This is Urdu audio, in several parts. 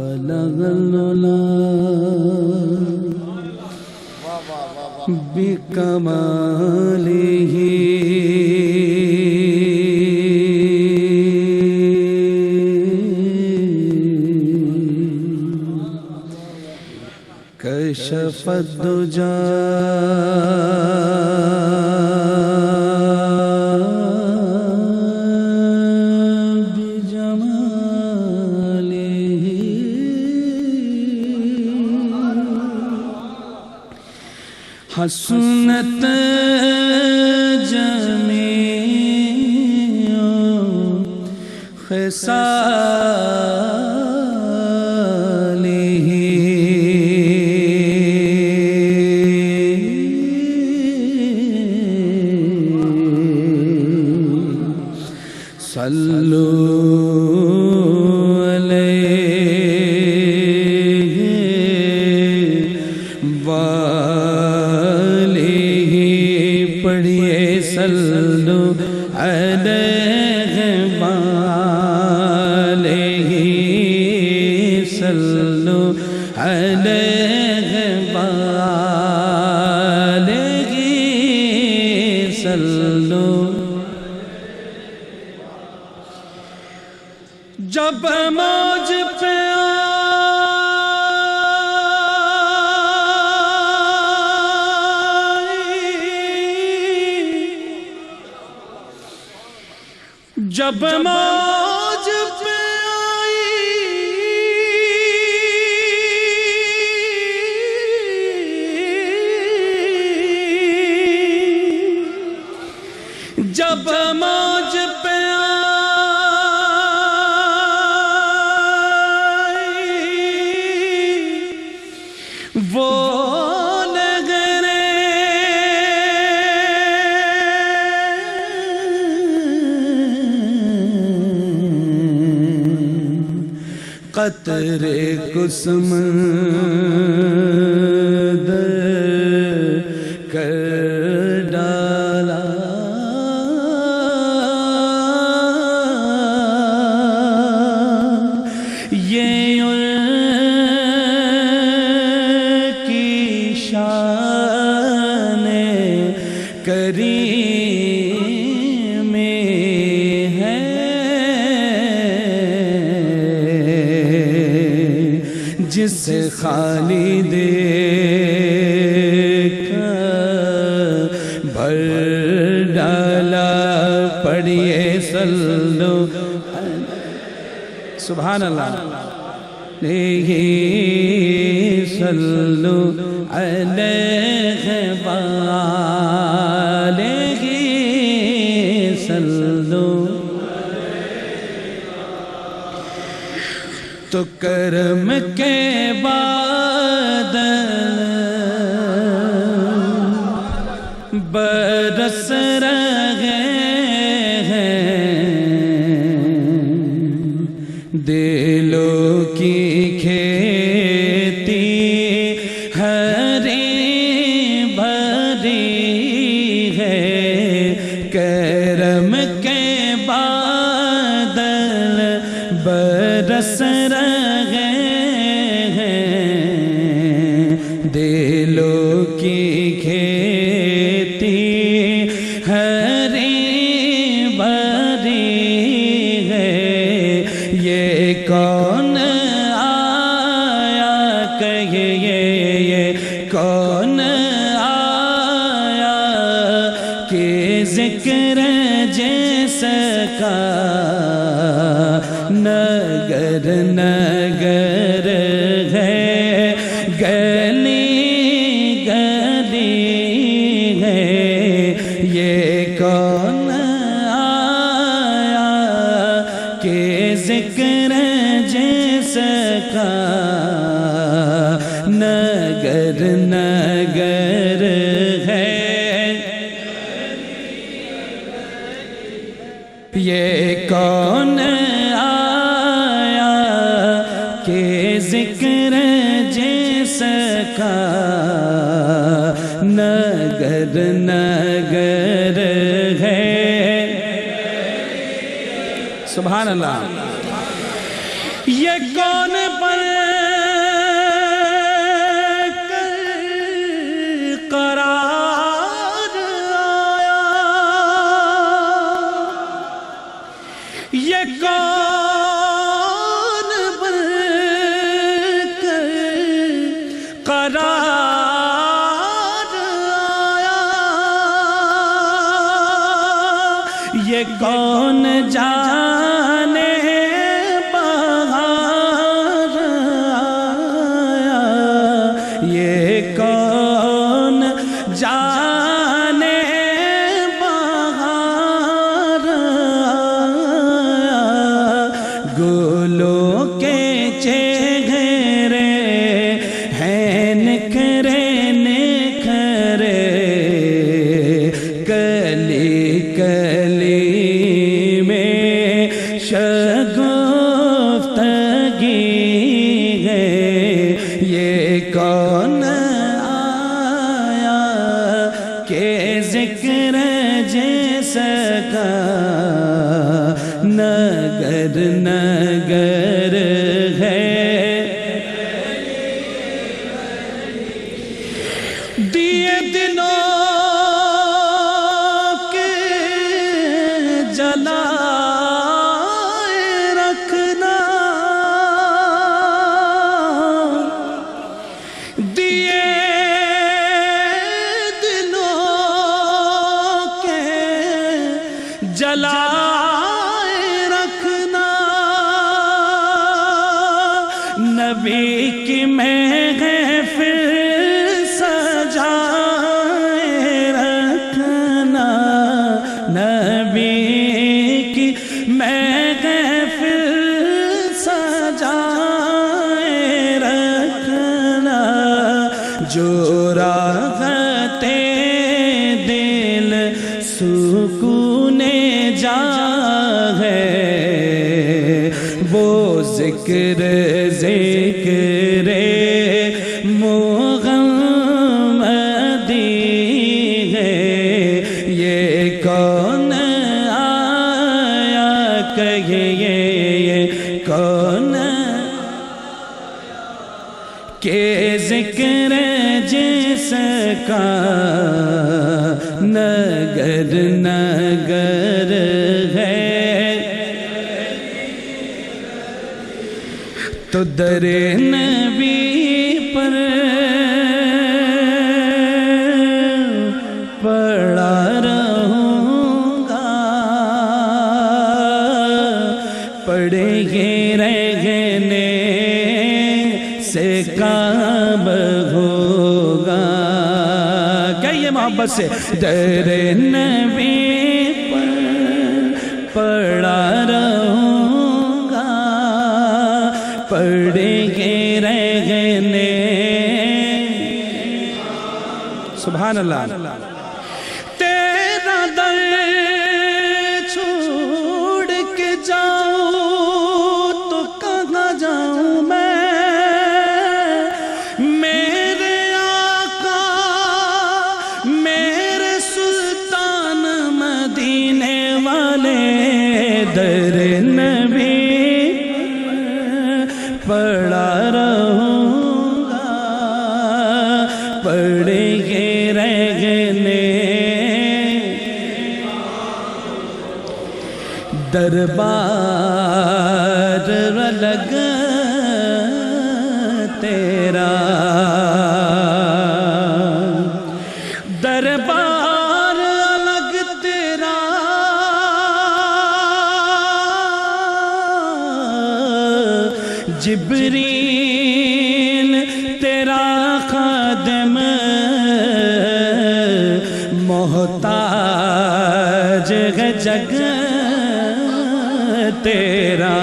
بلغ العلا بکمالہ کشف الدجا حسنت جمیع خصالہ صلو صلو علیہ وآلہ صلو علیہ وآلہ صلو جب موج پہ جب موج پہ آئی جب موج پہ آئی وہ قطرے کو سمندر کر ڈالا یہ ان کی شان کریم ہے جس خالی دیکھ بھر ڈالا پڑھیے صلو سبحان اللہ صلو علیہ وآلہ صلو تو کرم کے بادل برس رہے ہیں دلوں کی کھیتی ہری بھری ہے کرم کے بادل برس رہے ہیں دلوں کی کھیتی ہری بھری ہے یہ کون آیا کہیے یہ کون آیا کہ ذکر جس کا نگر نگر ہے گلی گلی ہے یہ کون آیا کہ ذکر جس کا نگر نگر ہے یہ کون آیا کہ ذکر جس کا نگر نگر ہے سبحان اللہ یہ کون پر قرار آیا، یہ کون جانے بہار آیا، یہ کون جانے بہار آیا، گلوں کے چہرے ہیں نکھرے نکھرے، کلی کلی میں شگفتگی ہے، یہ کون آیا کہ ذکر جس کا نگر نگر ہے، دیے دلوں کے جلائے رکھنا، دیے دلوں کے جلائے رکھنا، نبی کی محفل سجائے رکھنا، نبی کی محفل سجائے رکھنا، جو راحت دل سکون جا ہے، وہ ذکر ذکر محمدی ہے، یہ کون آیا کہیے، یہ کون کہ ذکر جس کا نگر نگر ہے، تو در نبی پر پڑا رہوں گا، پڑے گے رہنے سے کام ہوگا، کیا یہ محبت سے در نبی پر پڑا رہوں گا، پڑے گے رہنے، سبحان اللہ، تیرا در چھوڑ کے جاؤں تو کہاں جاؤں میں، میرے آقا میرے سلطان مدینے والے، در نبی پڑا رہوں گا، پڑے گے رہنے، دربار الگ تیرا، دربار الگ تیرا، جبریل تیرا خادم، محتاج ہے جگ تیرا،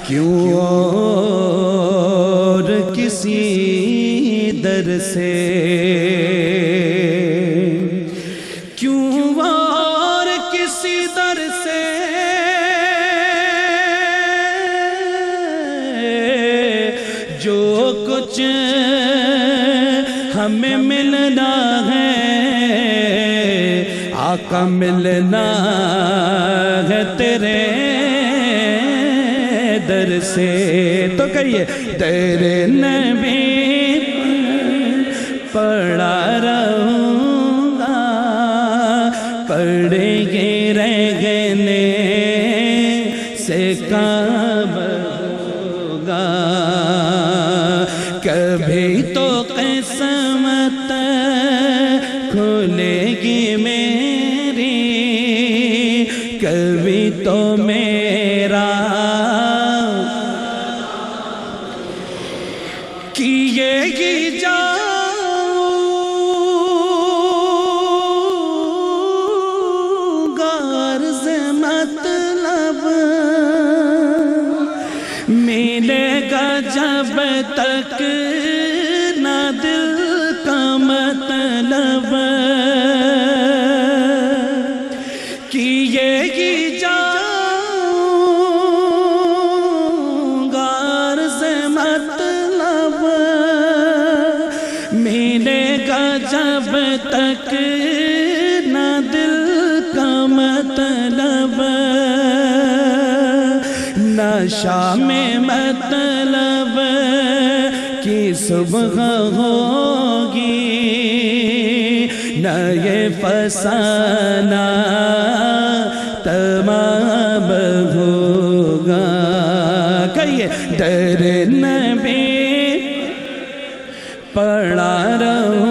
کیوں اور کسی در سے، کیوں اور کسی در سے جو کچھ ہمیں ملنا ہے، آقا ملنا ہے تیرے در سے، تو کہیے تیرے نبی پڑا رہوں گا، پڑے گے رہنے سے کام ہوگا، کبھی تو قسمت کھلے گی میری، کبھی تو میرا کیے گی غرض مطلب ملے گا جب تک نہ دل کا مطلب، کیے گی غرض مطلب ملے گا جب تک نہ دل کا مطلب، نشہ میں مطلب کی صبح ہوگی، نہ یہ فسانہ تمام ہوگا۔ کہیے در نبی پڑھا رہو